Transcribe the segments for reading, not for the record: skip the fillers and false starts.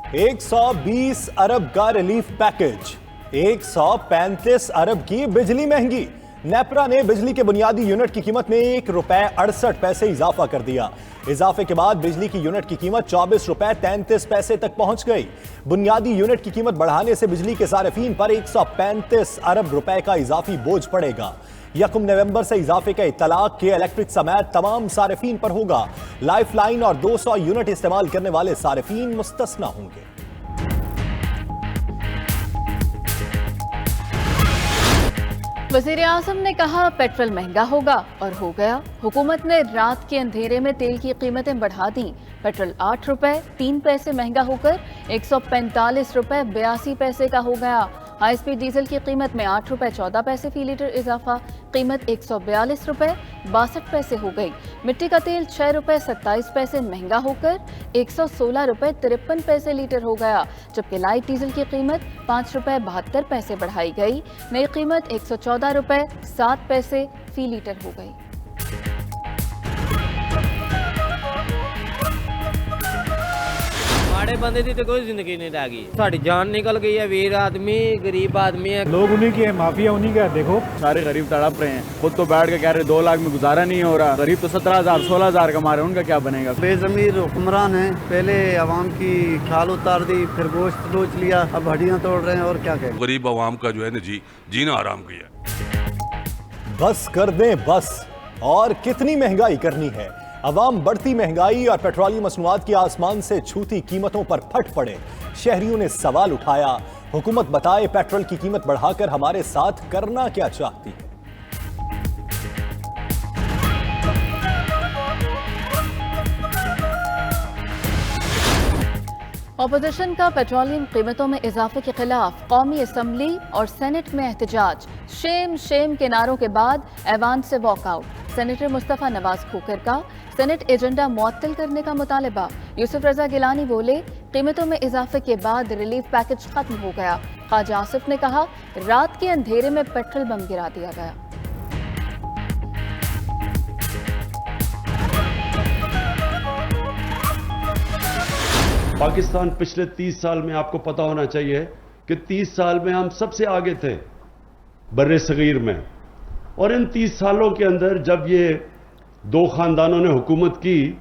120 अरब का relief package, 135 अरब की बिजली महंगी। नेपरा ने बिजली के बुनियादी यूनिट की कीमत में ₹1.68 इजाफा कर दिया। इजाफे के बाद बिजली की यूनिट की कीमत ₹24.33 तक पहुंच गई। बुनियादी यूनिट की कीमत बढ़ाने से बिजली के सारिफीन पर 135 अरब रुपए का इजाफी बोझ पड़ेगा। 1 नवंबर से इजाफे का इत्तलाक के इलेक्ट्रिक समेत तमाम सारिफीन पर होगा। लाइफलाइन और 200 यूनिट इस्तेमाल करने वाले सारिफीन मुस्तस्ना होंगे। वज़ीर आज़म ने कहा पेट्रोल महंगा होगा और हो गया। हुकूमत ने रात के अंधेरे में तेल की कीमतें बढ़ा दी। पेट्रोल ₹8.03 महंगा होकर ₹145.82 का हो गया। हाई स्पीड डीजल की कीमत में ₹8.14 फी लीटर इजाफा, कीमत ₹142.62 हो गई। मिट्टी का तेल ₹6.27 महंगा होकर ₹116.53 लीटर हो गया, जबकि लाइट डीजल की कीमत ₹5.72 बढ़ाई गई। नई कीमत ₹114.07 फी लीटर हो गई। माड़े बंदे की तो कोई जिंदगी नहीं रह गई, साड़ी जान निकल गई है। वीर आदमी गरीब आदमी है, लोग उन्हीं के है, माफिया उन्हीं का है। देखो सारे गरीब तड़प रहे हैं, खुद तो बैठ के कह रहे 2 लाख में गुजारा नहीं हो रहा। गरीब तो 17,000 16,000 कमा रहे हैं, उनका क्या बनेगा। बेजमीर हुक्मरान है, पहले आवाम की खाल उतार दी, फिर गोश्त नोच लिया, अब हड्डियां तोड़ रहे हैं। और क्या कहें, गरीब आवाम का जो है ना जीना आराम किया। बस कर दें बस, और कितनी महंगाई करनी है। अवाम बढ़ती महंगाई और पेट्रोलियम मसनूआत की आसमान से छूती कीमतों पर फट पड़े। शहरियों ने सवाल उठाया, हुकूमत बताए पेट्रोल की कीमत बढ़ाकर हमारे साथ करना क्या चाहती है। ऑपोजिशन का पेट्रोलियम कीमतों में इजाफे के खिलाफ कौमी असम्बली और सेनेट में एहतजाज। शेम शेम के नारों के बाद ऐवान से वॉकआउट। सेनेटर मुस्तफा नवाज खोखर का सेनेट एजेंडा मुअत्तल करने का मुतालबा। यूसुफ रजा गिलानी बोले, कीमतों में इजाफे के बाद रिलीफ पैकेज खत्म हो गया। ख्वाजा आसिफ ने कहा, रात के अंधेरे में पेट्रोल बम गिरा दिया गया। पाकिस्तान पिछले 30 साल में, आपको पता होना चाहिए कि 30 साल में हम सबसे आगे थे बर्रे सगीर में। और इन 30 सालों के अंदर जब ये 2 खानदानों ने हुकूमत की,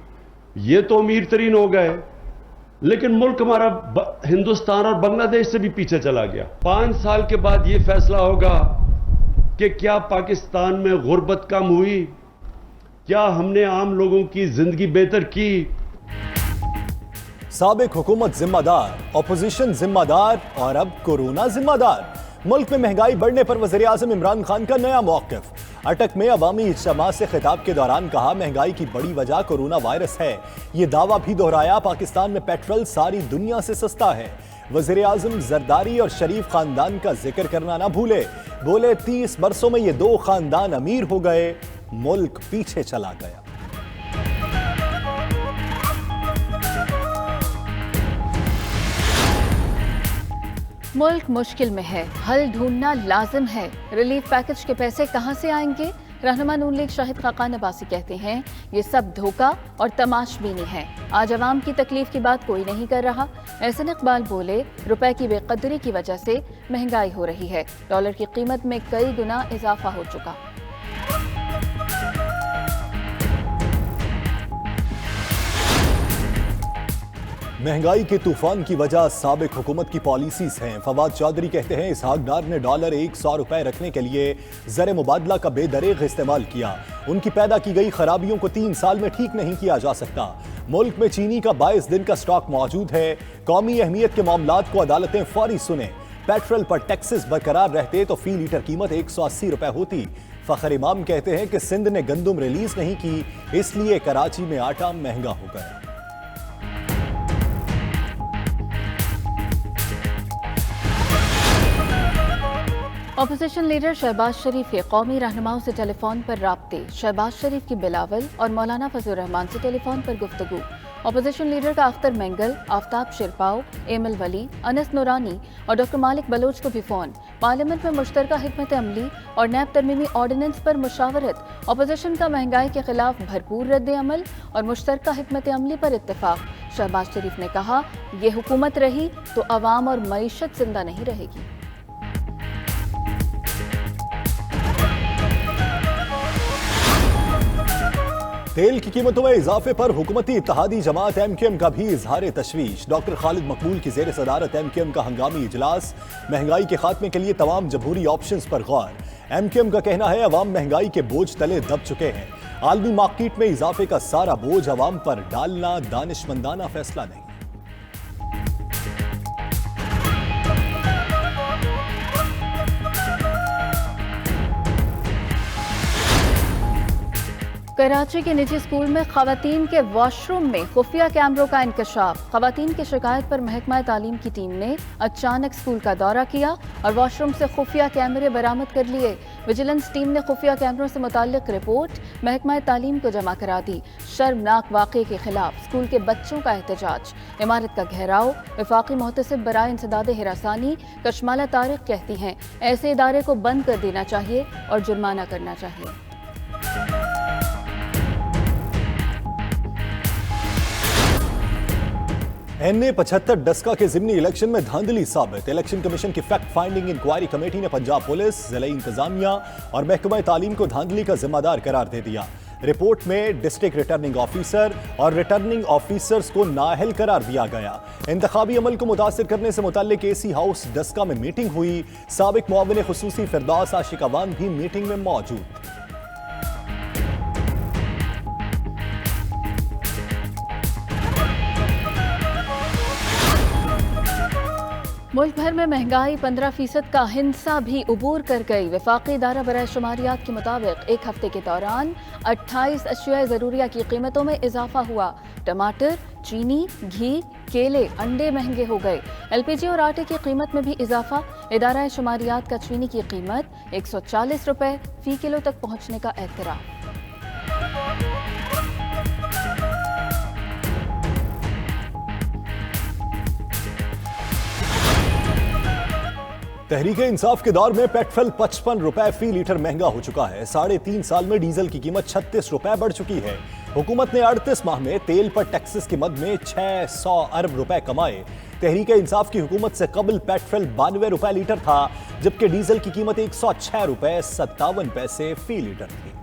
ये तो अमीर तरीन हो गए, लेकिन मुल्क हमारा हिंदुस्तान और बांग्लादेश से भी पीछे चला गया। 5 साल के बाद ये फैसला होगा कि क्या पाकिस्तान में गुर्बत कम हुई, क्या हमने आम लोगों की जिंदगी बेहतर की। साबिक हुकूमत जिम्मेदार, ऑपोजिशन जिम्मेदार और अब कोरोना जिम्मेदार। मुल्क में महंगाई बढ़ने पर वज़ीर आज़म इमरान खान का नया मौक़िफ़। अटक में अवामी इज्तिमा से खिताब के दौरान कहा, महंगाई की बड़ी वजह कोरोना वायरस है। ये दावा भी दोहराया, पाकिस्तान में पेट्रोल सारी दुनिया से सस्ता है। वज़ीर आज़म जरदारी और शरीफ खानदान का जिक्र करना ना भूले। बोले, 30 बरसों में ये 2 खानदान अमीर हो गए, मुल्क पीछे चला गया। मुल्क मुश्किल में है, हल ढूंढना लाजिम है। रिलीफ पैकेज के पैसे कहां से आएंगे? रहनुमा नून लीग शाहिद खाकान अब्बासी कहते हैं, ये सब धोखा और तमाशबीनी है। आज अवाम की तकलीफ की बात कोई नहीं कर रहा। एहसन इकबाल बोले, रुपए की बेकदरी की वजह से महंगाई हो रही है। डॉलर की कीमत में कई गुना इजाफा हो चुका। महंगाई के तूफान की वजह साबिक हुकूमत की पॉलिसीज हैं। फवाद चौधरी कहते हैं, इसहाक डार ने डॉलर 100 रुपए रखने के लिए ज़र मुबादला का बेदरेग इस्तेमाल किया। उनकी पैदा की गई खराबियों को 3 साल में ठीक नहीं किया जा सकता। मुल्क में चीनी का 22 दिन का स्टॉक मौजूद है। कौमी अहमियत के मामलात को अदालतें फौरी सुने। पेट्रोल पर टैक्सेस बरकरार रहते तो फी लीटर कीमत 180 रुपए होती। फखर इमाम कहते हैं कि सिंध ने गंदुम रिलीज नहीं की, इसलिए कराची में आटा महंगा हो गया। ऑपोजिशन लीडर शहबाज शरीफ के कौमी रहनुमाओं से टेलीफोन पर राब्ते। शहबाज शरीफ की बिलावल और मौलाना फजल रहमान से टेलीफोन पर गुफ्तगू। ऑपोजिशन लीडर का अख्तर मेंगल, आफ्ताब शिरपाओ, एमल वली, अनस नूरानी और डॉक्टर मालिक बलोच को भी फोन। पार्लियामेंट में मुश्तरका हिकमत अमली और नैब तरमीमी ऑर्डिनेंस पर मुशावरत। ऑपोजिशन का महंगाई के खिलाफ भरपूर रद्द अमल और मुश्तरका हिकमत अमली पर इत्तेफाक। शहबाज शरीफ ने कहा, ये हुकूमत रही तो अवाम और मईशत जिंदा नहीं रहेगी। तेल की कीमतों में इजाफे पर हुकूमती इत्तेहादी जमात MQM का भी इजहार तशवीश। डॉक्टर खालिद मकबूल की जेर सदारत MQM का हंगामी इजलास। महंगाई के खात्मे के लिए तमाम जमहूरी ऑप्शंस पर गौर। MQM का कहना है अवाम महंगाई के बोझ तले दब चुके हैं। आलमी मार्केट में इजाफे का सारा बोझ अवाम पर डालना दानिशमंदाना फैसला नहीं। कराची के निजी स्कूल में खवातीन के वॉशरूम में खुफिया कैमरों का इंकशाफ। खवातीन की शिकायत पर महकमा तालीम की टीम ने अचानक स्कूल का दौरा किया और वॉशरूम से खुफिया कैमरे बरामद कर लिए। विजिलेंस टीम ने खुफिया कैमरों से मुताल्लिक रिपोर्ट महकमा तालीम को जमा करा दी। शर्मनाक वाक़े के खिलाफ स्कूल के बच्चों का एहतजाज। इमारत का घेराव। वफाकी मोहतसिब बराए इंसदाद हिरासानी कशमाला तारिक कहती हैं, ऐसे इदारे को बंद कर देना चाहिए और जुर्माना करना चाहिए। NA 75 डस्का के ज़िमनी इलेक्शन में धांधली साबित। इलेक्शन कमीशन की फैक्ट फाइंडिंग इंक्वायरी कमेटी ने पंजाब पुलिस, ज़िला इंतजामिया और महकमा तालीम को धांधली का जिम्मेदार करार दे दिया। रिपोर्ट में डिस्ट्रिक्ट रिटर्निंग ऑफिसर और रिटर्निंग ऑफिसर्स को नाअहल करार दिया गया। इंतखाबी अमल को मुतासिर करने से मुताल्लिक AC हाउस डस्का में मीटिंग हुई। साबिक मुआविन खुसूसी फिरदौस आशिक अवान भी मीटिंग में मौजूद थे। मुल्क भर में महंगाई 15% का हिंसा भी उबूर कर गई। वफाकी इदारा बराए शुमारियात के मुताबिक एक हफ्ते के दौरान 28 अशिया ज़रूरिया की कीमतों में इजाफा हुआ। टमाटर, चीनी, घी, केले, अंडे महंगे हो गए। LPG और आटे की कीमत में भी इजाफा। इदारा शुमारियात का चीनी की कीमत 140 रुपए फी किलो तक पहुंचने का एतराफ़। तहरीक इंसाफ के दौर में पेट्रोल 55 रुपए फी लीटर महंगा हो चुका है। 3.5 साल में डीजल की कीमत 36 रुपए बढ़ चुकी है। हुकूमत ने 38 माह में तेल पर टैक्सेस की मद में 600 अरब रुपए कमाए। तहरीक इंसाफ की हुकूमत से कबल पेट्रोल 92 रुपए लीटर था, जबकि डीजल की कीमत 106 रुपए 57 पैसे फी लीटर थी।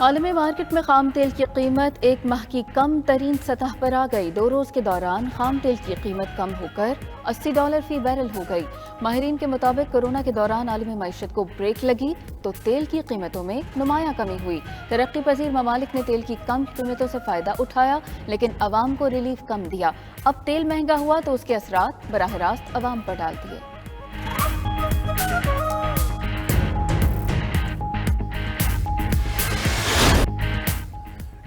आलमी मार्केट में खाम तेल की कीमत एक माह की कम तरीन सतह पर आ गई। 2 रोज के दौरान खाम तेल की कीमत कम होकर $80 फी बैरल हो गई। माहिरीन के मुताबिक कोरोना के दौरान आलमी मईशत को ब्रेक लगी तो तेल की कीमतों में नुमाया कमी हुई। तरक्की पजीर ममालिक ने तेल की कम कीमतों से फायदा उठाया, लेकिन अवाम को रिलीफ कम दिया। अब तेल महंगा हुआ तो उसके असरात बराह रास्त अवाम पर डाल दिए।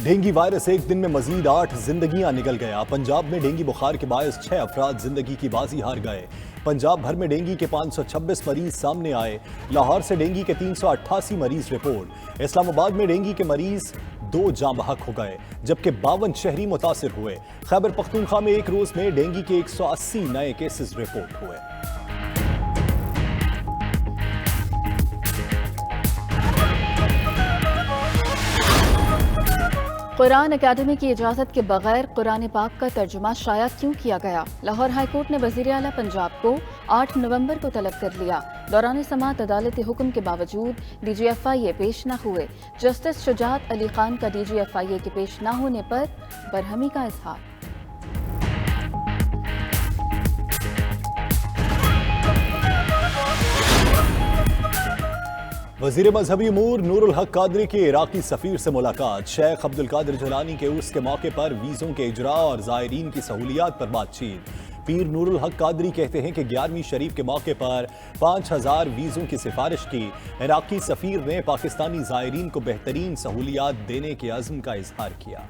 डेंगू वायरस एक दिन में मजीद 8 जिंदगियां निकल गया। पंजाब में डेंगू बुखार के बायस 6 अफराद जिंदगी की बाजी हार गए। पंजाब भर में डेंगू के 526 मरीज सामने आए। लाहौर से डेंगू के 388 मरीज रिपोर्ट। इस्लामाबाद में डेंगू के मरीज 2 जाँ बहक हो गए, जबकि 52 शहरी मुतासिर हुए। खैबर पख्तूनख्वा में एक रोज में डेंगू के 180 नए केसेस रिपोर्ट हुए। कुरान अकादमी की इजाज़त के बगैर कुरान पाक का तर्जुमा शाया क्यों किया गया? लाहौर हाईकोर्ट ने वज़ीर आला पंजाब को 8 नवंबर को तलब कर लिया। दौरान समाअत अदालती हुक्म के बावजूद DGFIA पेश न हुए। जस्टिस शुजात अली खान का DGFIA के पेश न होने पर बरहमी का इजहार। वज़ीर मजहबी उमूर नूरुल हक कादरी के इराकी सफ़ीर से मुलाकात। शेख अब्दुल कादिर जिलानी के उर्स के मौके पर वीज़ों के इजरा और ज़ायरीन की सहूलियात पर बातचीत। पीर नूरुल हक कादरी कहते हैं कि 11वीं शरीफ के मौके पर 5000 वीज़ों की सिफारिश की। इराकी सफ़ीर ने पाकिस्तानी ज़ायरीन को बेहतरीन सहूलियात देने के अज़्म का इजहार किया।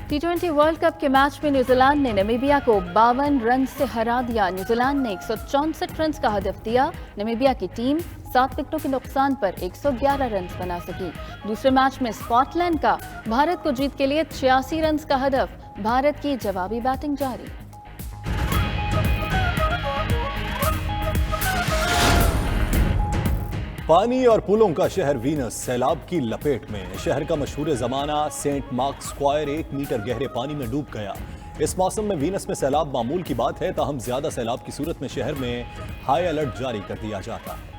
T20 वर्ल्ड कप के मैच में न्यूजीलैंड ने नामीबिया को 52 रन से हरा दिया। न्यूजीलैंड ने 164 रन का हदफ दिया। नामीबिया की टीम 7 विकेटों के नुकसान पर 111 रन बना सकी। दूसरे मैच में स्कॉटलैंड का भारत को जीत के लिए 86 रन का हदफ। भारत की जवाबी बैटिंग जारी। पानी और पुलों का शहर वीनस सैलाब की लपेट में। शहर का मशहूर जमाना सेंट मार्क स्क्वायर 1 मीटर गहरे पानी में डूब गया। इस मौसम में वीनस में सैलाब मामूल की बात है, ताहम ज्यादा सैलाब की सूरत में शहर में हाई अलर्ट जारी कर दिया जाता है।